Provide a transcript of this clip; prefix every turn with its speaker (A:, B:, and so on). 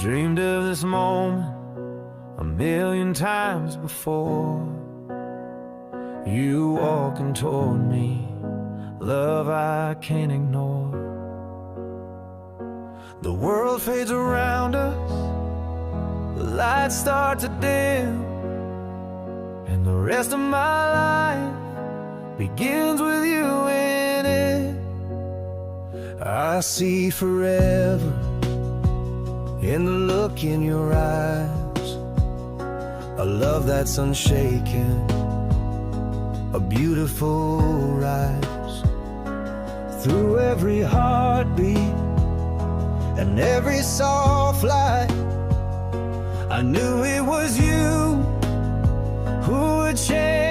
A: dreamed of this moment a million times before. You walking toward me, love I can't ignore. The world fades around us, the lights start to dim, and the rest of my life begins with you in it. I see forever in the look in your eyes, a love that's unshaken, a beautiful rise. Through every heartbeat and every soft light, I knew it was you who would change